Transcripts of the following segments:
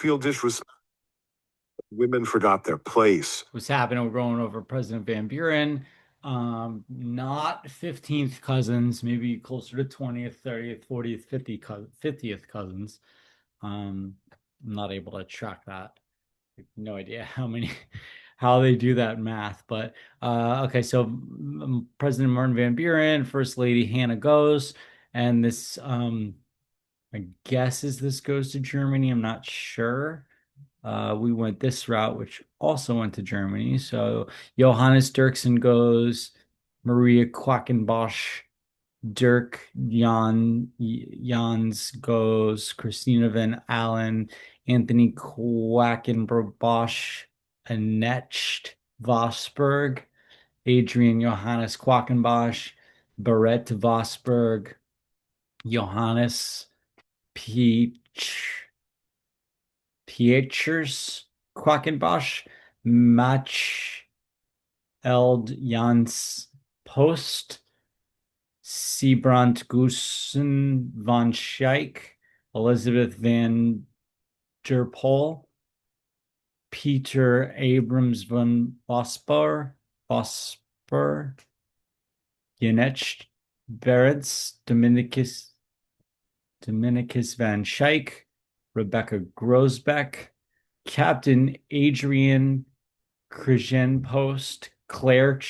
feel disrespect. Women forgot their place. What's happening? We're going over President Van Buren. Not 15th cousins, maybe closer to 20th, 30th, 40th, 50th cousins. I'm not able to track that. No idea how they do that math. But okay, so President Martin Van Buren, First Lady Hannah goes, and this my guess is this goes to Germany. I'm not sure. We went this route, which also went to Germany. So Johannes Dirksen goes, Maria Quackenbosch, Dirk Jans goes, Christina Van Allen, Anthony Quackenbosch, Annette Vosberg, Adrian Johannes Quackenbosch, Barrett Vosberg, Johannes Peach. Pieters Quackenbosch, Match Eld Jans Post, Siebrand Goosen von Schaik, Elizabeth van der Pol, Peter Abrams von Vosper, Janech Berets, Dominicus van Schaik, Rebecca Grosbeck, Captain Adrian Krigenpost, Claire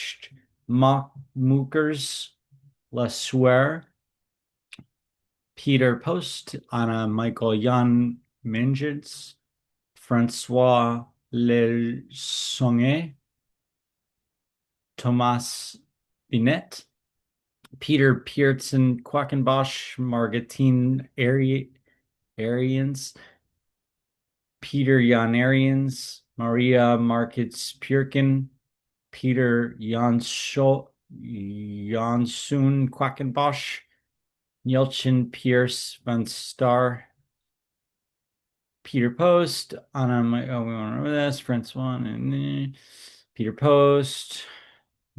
Mookers, La Sueur, Peter Post, Anna Michael Jan Mingens, Francois Le Songe, Thomas Binet, Peter Pearson Quackenbosch, Margotine Arians, Peter Jan Arians, Maria Markets Purkin, Peter Jansun Quackenbosch, Yelchin Pierce Van Star, Peter Post, Anna, we want to remember this, Francois, and Peter Post,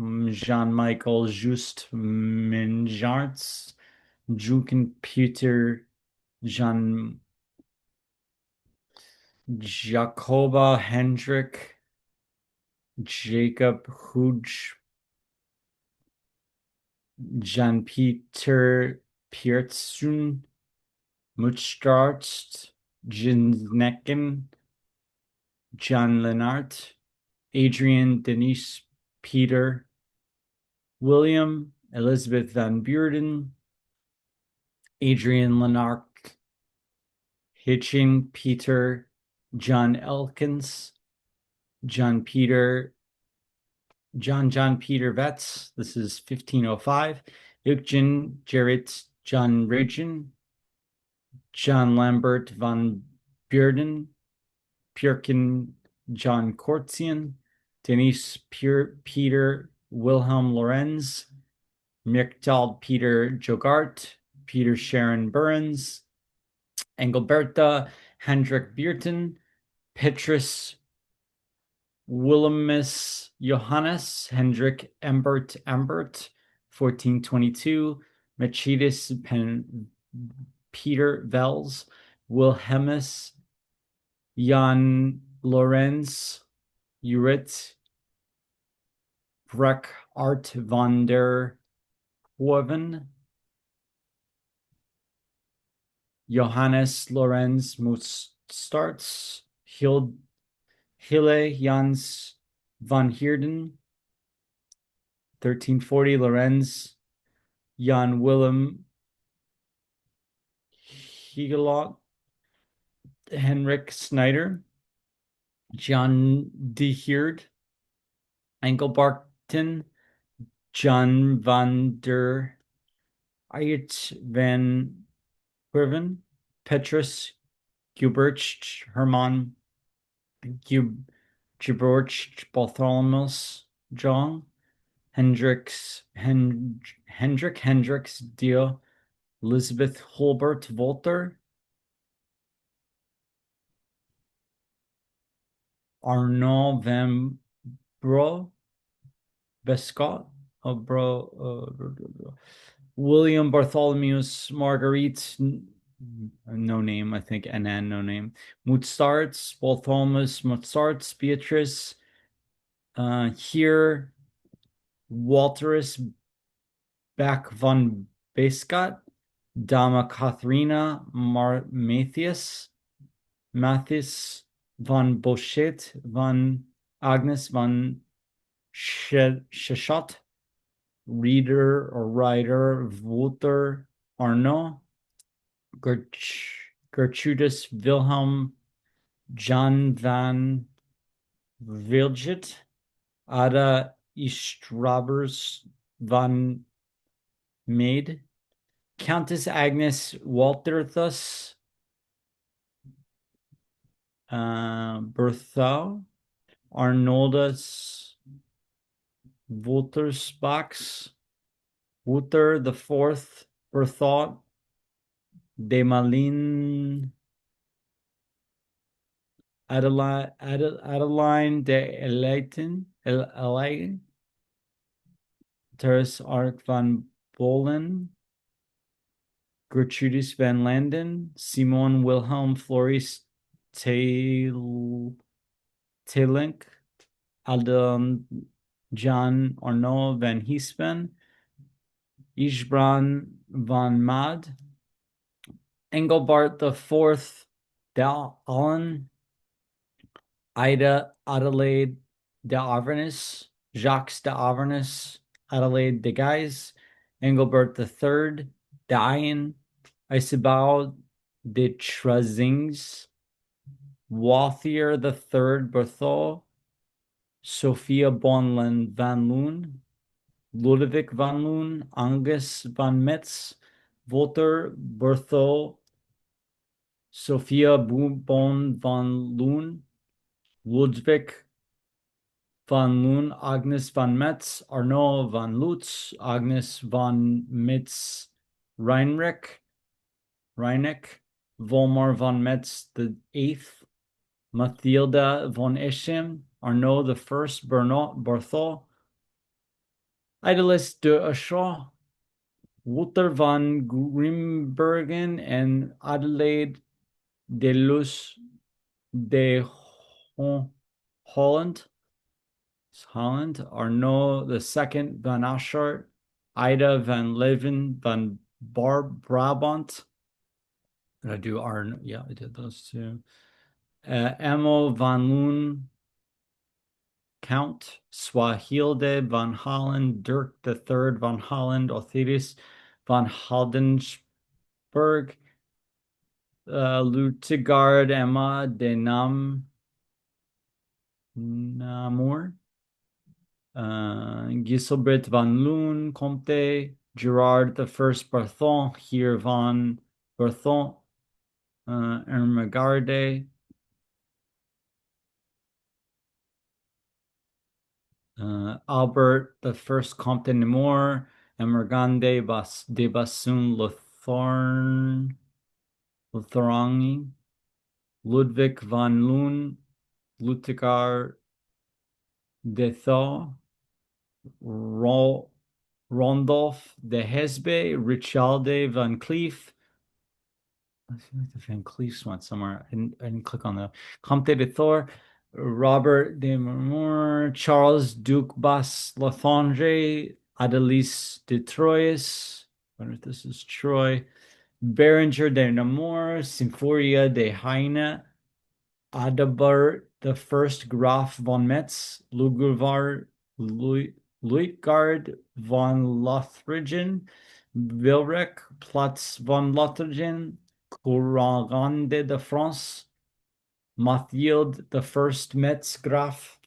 Jean-Michael Just Minjarts, Juken Peter Jean Jacoba Hendrik, Jacob Huge, Jan-Peter Piertsun, Mutstarts, Jinsnecken, John Lenart, Adrian Denise Peter, William Elizabeth Van Buren, Adrian Lenart, Hitching Peter, John Elkins, John Peter Vetz. This is 1505. Eugen Gerrit John Regan, John Lambert von Bearden, Purkin John Kortzian, Denise Peter Wilhelm Lorenz, Michdal Peter Jogart, Peter Sharon Burns, Engelberta Hendrik Bierten, Petrus Willemus Johannes Hendrik Embert, 1422, Machidas Peter Vels, Wilhelmus Jan Lorenz, Urit, Breck Art van der Hoeven, Johannes Lorenz Mustarts, Hille Jans van Heerden, 1340, Lorenz Jan Willem Higelot, Henrik Snyder, John de Heerd, Engelbarten, John van der Eyt van Quirven, Petrus Guberch Herman Giborch Bartholomeus John Hendricks Dio Elizabeth Holbert Volter Arnaud Van Bro Bescott William Bartholomew's Marguerite No name, I think. NN, no name. Mozart's, Barthelmess, Mozart's, Beatrice, here, Walterus Beck von Bescott, Dama Katharina Matthias von Boschet, von Agnes von Schschott, Reader or Writer, Walter Arnaud, Gertrudis Wilhelm John van Viljet, Ada Istrabers van Maid, Countess Agnes Walterthus, Berthau, Arnoldus Woltersbachs, Wouter the Fourth, Berthaud, Desmalines, Adeline de Elaine, Terrace Arc van Bolen, Gertrudis van Landen, Simon Wilhelm Floris Telink, Adam John Arnaud van Hiespen, Ishbran van Mad, Engelbart the Fourth, Allen, Ida Adelaide de Avernus, Jacques de Avernus, Adelaide de Guise, Engelbert the Third, Diane, Isabel de Trazings, Wathier the Third, Berthaud, Sophia Bonland van Loon, Ludovic van Loon, Angus van Metz, Walter Berthaud, Sophia Bon van Loon, Ludwig van Loon, Agnes van Metz, Arnaud van Lutz, Agnes van Metz, Reinrich, Volmar van Metz the Eighth, Mathilda von Eschem, Arnaud the First, Berthaud, Idalis de Aschaw, Wouter van Grimbergen, and Adelaide de Luz de Holland, Arnaud the Second van Aschart, Ida van Leven van Brabant. Did I do Arnaud? Yeah, I did those two. Emo van Loon, Count, Swahilde van Holland, Dirk the Third van Holland, Othiris van Haldensberg, Lutigard Emma de Namur, Giselbert van Loon, Comte, Gerard the First Berthon, here van Berthon, Ermegarde, Albert the First Comte de Nemours, Emergande de Bassoon Lotharangi, Ludwig van Loon, Lutigar de Thaw, Rondolph de Hesbe, Richalde van Cleef. I feel like the Van Cleefs went somewhere. I didn't click on the Comte de Thor, Robert de Nemours, Charles Duc Bas Lafondre, Adelise de Troyes. I wonder if this is Troy. Berenger de Nemours, Symphoria de Heine, Adalbert the First Graf von Metz, Luitgard von Lothringen, Wilrich Platz von Lothringen, Couragande de France, Mathild the First Metz Graf,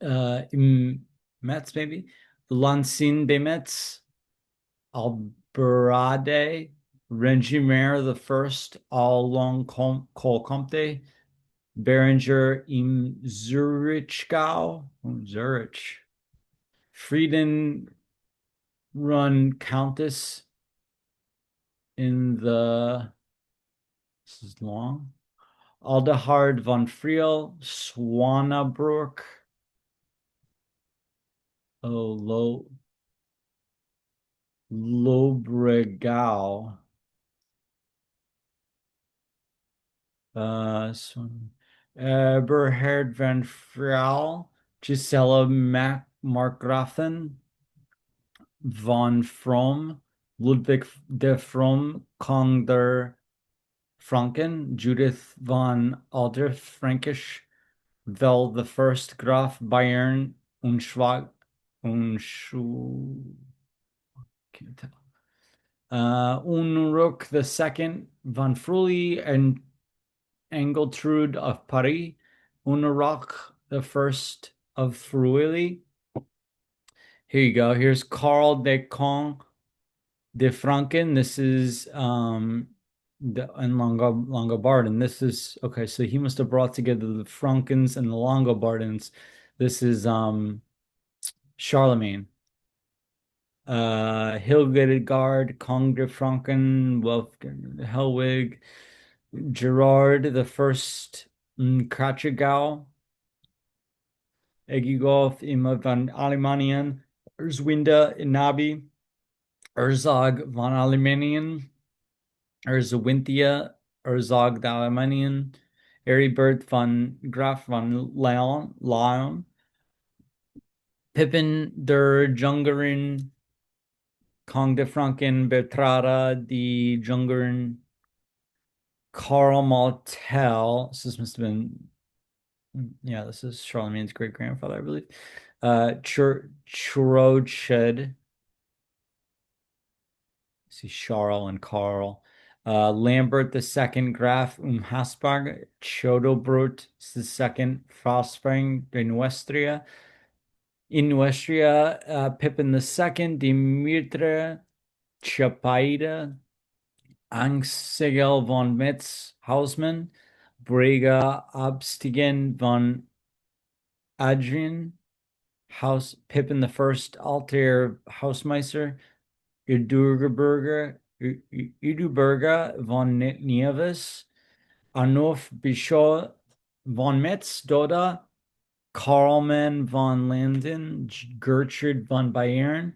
Metz maybe, Lancin de Metz, Alberade, Regimer the First, Allong Col Comte, Berenger im Zurichgau, Zurich, Frieden Run Countess in the, this is long, Aldehard von Friel, Swanabrook, Lobregau, So, Eberhard van Friel, Gisela Markgrafen, von Fromm, Ludwig de Fromm, Kong der Franken, Judith von Alder Frankisch, Vel the First Graf Bayern und can't tell. Unruck the Second, von Fruli and Engeltrude of Paris, Unruck the First of Friuli. Here you go. Here's Carl de Kong de Franken. This is the and Longobarden. This is okay, so he must have brought together the Frankens and the Longobardens. This is Charlemagne. Hildegard, Kong de Franken, Wolfgang Helwig, Gerard the First, Kratchegau, Egigolf, Ima van Allemanien, Erzwinda Inabi, Erzog von Allemanien, Erzwinthia, Erzog the Allemanien, Eribert von Graf von Leon, Pippin der Jungeren, Kong de Franken, Bertrada de Jungeren, Karl Martel. This must have been, yeah, this is Charlemagne's great grandfather, I believe. Churoched. See Charles and Karl. Lambert the Second, Graf Hasberg, Chodobrot the Second, Frostspring in Nuestria. In Nuestria, Pippin the Second, Dimitri Chapaida, Angsigel von Metz Hausmann, Brega Abstiegen von Adrian, House Pippin the First, Altair Hausmeister, Idurberger von Nieves, Arnulf Bischof von Metz, Doda, Karlmann von Landen, Gertrude von Bayern,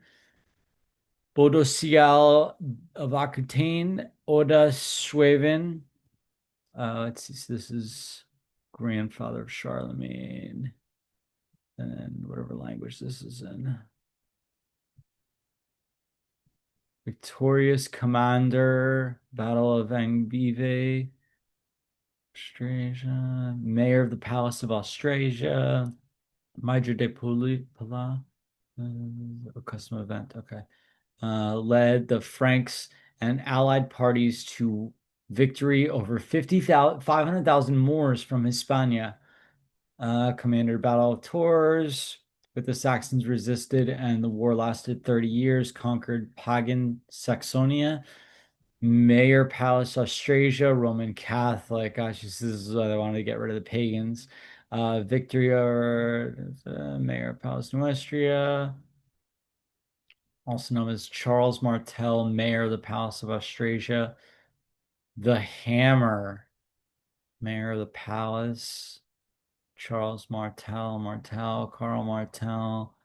Bodosial of Aquitaine, Oda Schweben. Let's see, so this is grandfather of Charlemagne, and whatever language this is in. Victorious commander, Battle of Angbive, Austrasia, mayor of the Palace of Austrasia, Major de Pula, a custom event. Okay. Led the Franks and allied parties to victory over 500,000 Moors from Hispania. Commander Battle of Tours with the Saxons resisted, and the war lasted 30 years. Conquered pagan Saxonia. Mayor Palace Austrasia, Roman Catholic. Gosh, this is why they wanted to get rid of the pagans. Victoria, Mayor Palace Nuestria, also known as Charles Martel, Mayor of the Palace of Austrasia. The Hammer, Mayor of the Palace. Charles Martel, Carl Martel.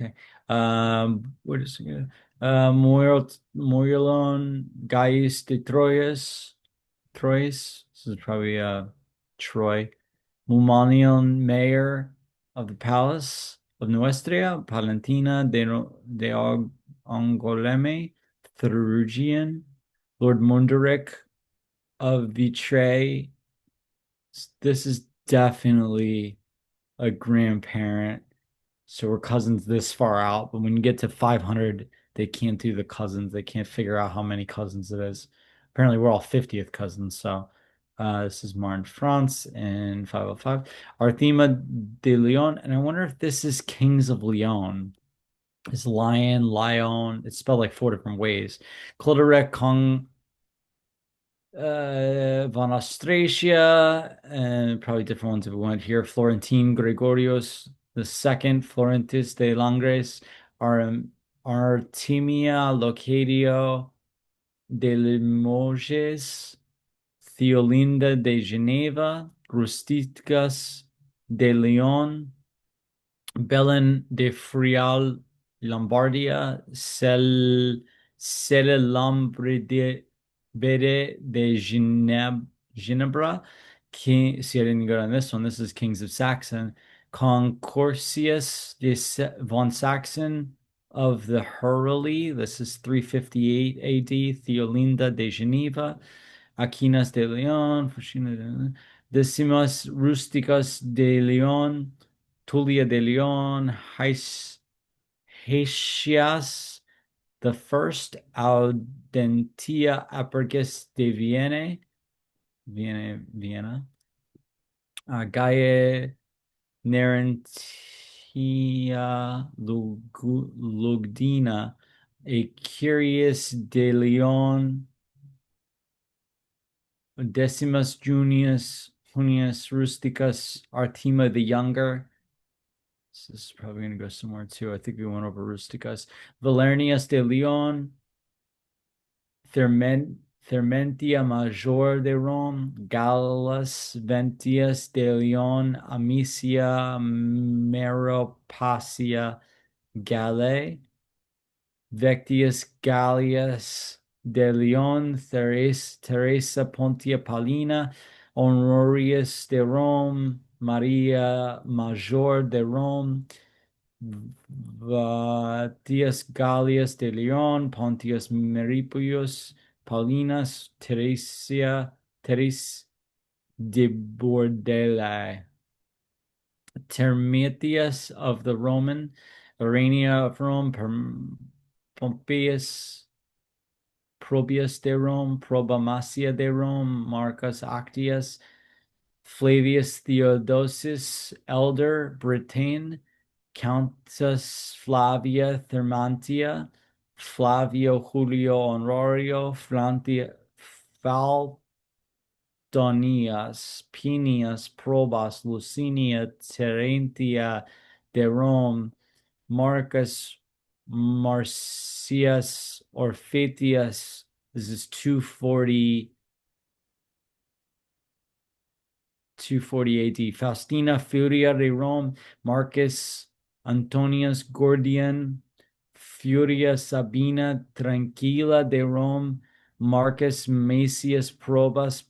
Okay. What is it? Morilon Gaius de Troyes. This is probably Troy. Mumanion, mayor of the palace of Nuestria, Palentina de Angoleme, Therugian, Lord Munderic of Vitre. This is definitely a grandparent. So we're cousins this far out, but when you get to 500, they can't do the cousins. They can't figure out how many cousins it is. Apparently, we're all 50th cousins. So this is Marne, France in 505. Arthema de Leon. And I wonder if this is Kings of Leon. It's Lion. It's spelled like four different ways. Cloderic, Kong, von Austrasia, and probably different ones if we went here. Florentine Gregorios the Second, Florentis de Langres, Artemia Locadio de Limoges, Theolinda de Geneva, Rusticas de Leon, Belen de Frial Lombardia, C'est le lambre de Bede de Ginebra. King, see, I didn't go on this one. This is Kings of Saxon. Concorsius von Saxon of the Hurley. This is 358 AD. Theolinda de Geneva. Aquinas de Leon. Decimus Rusticus de Leon. Tullia de Leon. Haitias the first Audentia Apergus de Vienna, Gaia Narentia Lugdina, a Curious de Leon, Decimus Junius Rusticus Artima the Younger. This is probably going to go somewhere too. I think we went over Rusticus. Valernius de Leon, Thermentia Major de Rome, Gallus Ventius de Leon, Amicia Meropacia Gallae, Vectius Gallius de Leon, Teresa Pontia Paulina, Honorius de Rome, Maria Major de Rome, Vatius Gallius de Leon, Pontius Meripius, Paulinus, Teres de Bordelae, Termitius of the Roman, Arania of Rome, Pompeius, Probius de Rome, Probamacia de Rome, Marcus Actius, Flavius Theodosius, Elder, Britain, Countess Flavia Thermantia, Flavio Julio Honorio, Faltonius, Pinius, Probas, Lucinia, Terentia de Rome, Marcus Marcius Orpheus. This is 240 AD. Faustina Furia de Rome, Marcus Antonius Gordian, Furia Sabina Tranquila de Rome, Marcus Macius Probus,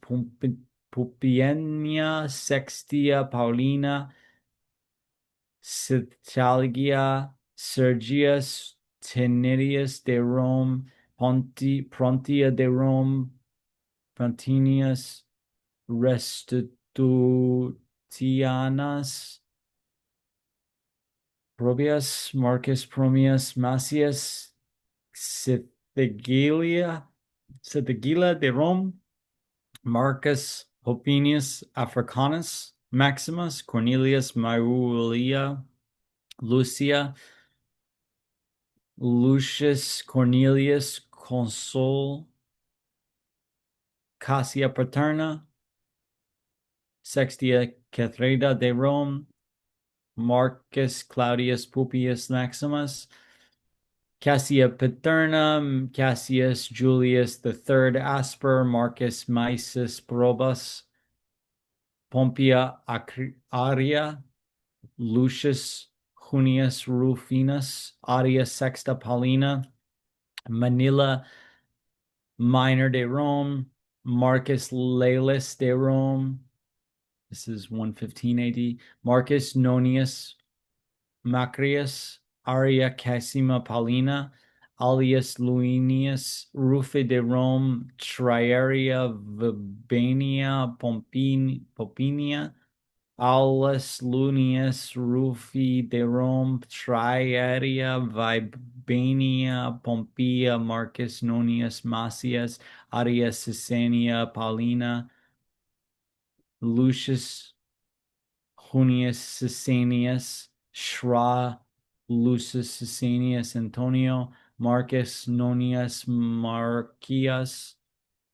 Pupienia Sextia Paulina, Citalgia, Sergius Tenerius de Rome, Prontia de Rome, Pontinius Restitutianus, Probius, Marcus Promius, Macius, Cithagila de Rome, Marcus Hopinius Africanus, Maximus, Cornelius Maulia, Lucia, Lucius Cornelius Consul, Cassia Paterna, Sextia Cathrida de Rome, Marcus Claudius Pupius Maximus, Cassia Paterna, Cassius Julius III Asper, Marcus Maesus Probus, Pompia Aria, Lucius Junius Rufinus, Aria Sexta Paulina, Manila Minor de Rome, Marcus Laelis de Rome. This is 115 AD. Marcus Nonius Macrius, Aria Cassima Paulina, alias Luinius, Rufe de Rome, Triaria Vibania Popinia, Aulus Lunius, Rufi de Rome, Triaria Vibania Pompia, Marcus Nonius Macias, Aria Sicania Paulina, Lucius Junius Sicanius, Shra Lucius Sicanius Antonio, Marcus Nonius Marcius,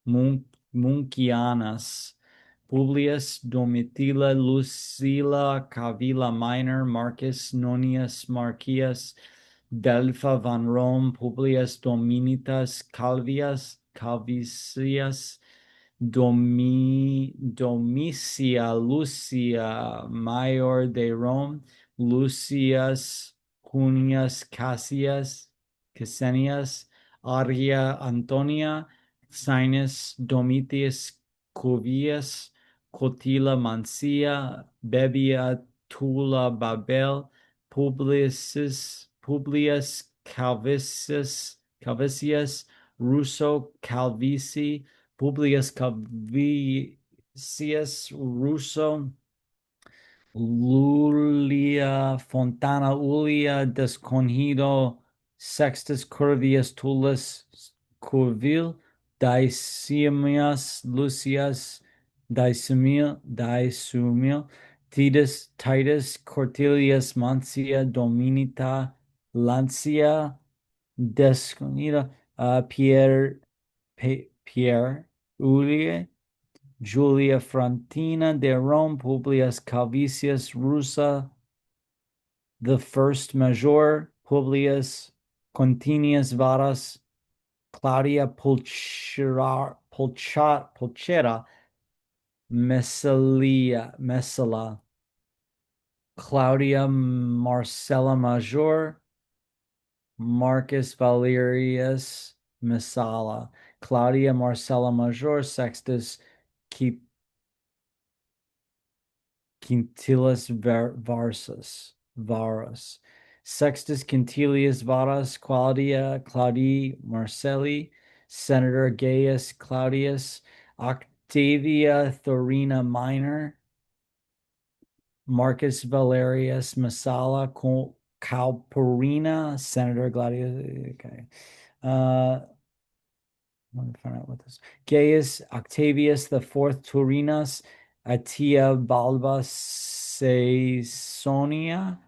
Muncianus, Publius Domitila Lucila Cavila Minor, Marcus Nonius Marcius, Delpha van Rome, Publius Dominitas Calvisius, Domicia Lucia Mayor de Rome, Lucius Junius Cassianius, Arria Antonia, Sinus Domitius Cuvius, Cotila Mancia, Bebia Tula Babel, Publius Calvisius, Russo Calvisi, Publius Calvisius, Russo, Lulia Fontana Ulia Desconhido Sextus Curvius Tullus Curvil Daicius Lucius Daisumil Titus Cortilius Mancia Dominita Lancia Desconida Pierre Ulie Julia Frontina de Rome, Publius Calvisius Rusa, the first major, Publius Continius Varus, Claudia Pulchera, Messala, Claudia Marcella Major, Marcus Valerius Messala, Claudia Marcella Major, Sextus Quintilius Varus, Sextus Quintilius Varus, Claudii Marcelli, Senator Gaius Claudius, Octavia Thorina Minor, Marcus Valerius Messala, Calpurina, Senator Gladius. Okay. Let me find out what this. Gaius Octavius the Fourth Turinas, Atia Balba Caesonia.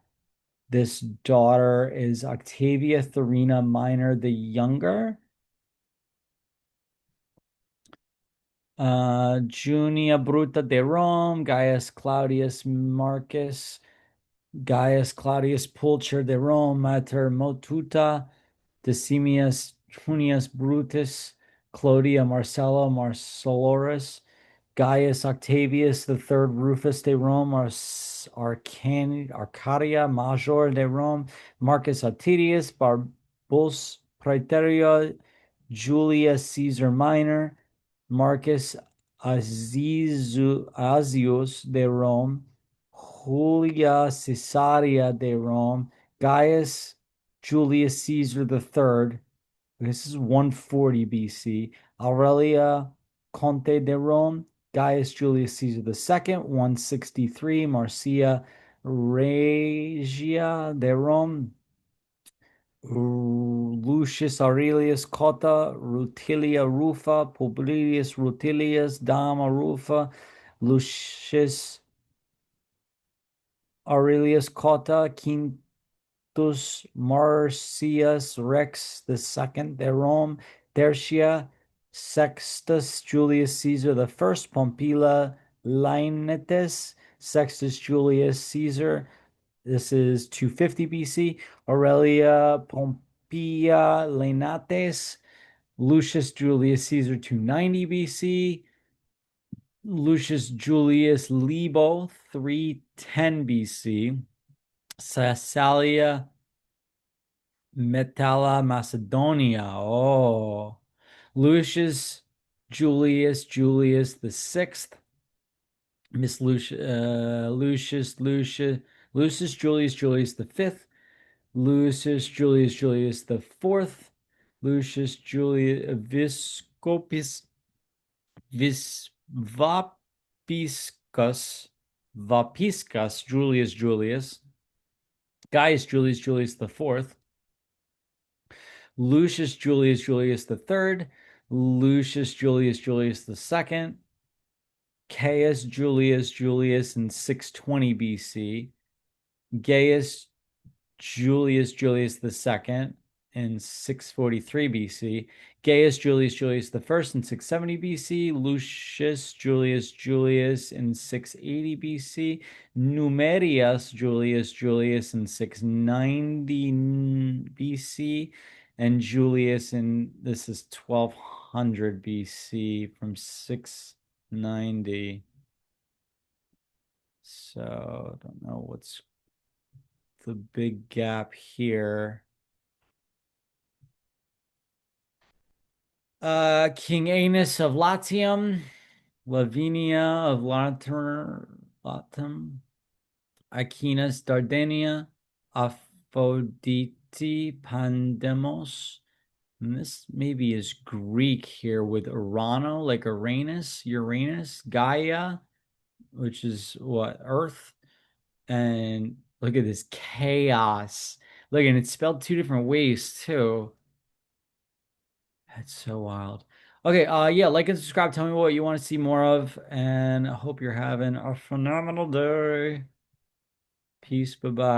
This daughter is Octavia Thurina Minor the Younger. Junia Bruta de Rome, Gaius Claudius Marcus, Gaius Claudius Pulcher de Rome, Mater Motuta, Decimius Junius Brutus, Clodia Marcella Marcelloris, Gaius Octavius the Third Rufus de Rome, Arcadia Major de Rome, Marcus Attidius Barbus Praeterio, Julius Caesar Minor, Marcus Azius de Rome, Julia Caesarea de Rome, Gaius Julius Caesar the Third. This is 140 BC. Aurelia Conte de Rome, Gaius Julius Caesar II, 163. Marcia Regia de Rome, Lucius Aurelius Cotta, Rutilia Rufa, Publius Rutilius, Dama Rufa, Lucius Aurelius Cotta, Quintus Marcius Rex II de Rome, Tertia, Sextus Julius Caesar the First, Pompila Laenatus, Sextus Julius Caesar. This is 250 BC. Aurelia Pompeia Laenates, Lucius Julius Caesar 290 BC. Lucius Julius Libo 310 BC. Caessalia Metalla Macedonia. Oh, Lucius Julius the Sixth. Miss Lucius Julius the Fifth. Lucius Julius the Fourth. Lucius Julius Viscopus Vapiscus Julius. Gaius Julius the Fourth. Lucius Julius the Third, Lucius Julius the Second, Caius Julius in 620 BC, Gaius Julius the Second in 643 BC, Gaius Julius the First in 670 BC, Lucius Julius in 680 BC, Numerius Julius in 690 BC, and Julius in this is 1200 BC from 690. So I don't know what's the big gap here. King Anus of Latium, Lavinia of Latum, Aquinas Dardania, Aphrodite Pandemos. And this maybe is Greek here with Urano, like Uranus, Gaia, which is what, Earth. And look at this chaos. Look, and it's spelled two different ways too. That's so wild. Okay, yeah, like and subscribe. Tell me what you want to see more of, and I hope you're having a phenomenal day. Peace, bye-bye.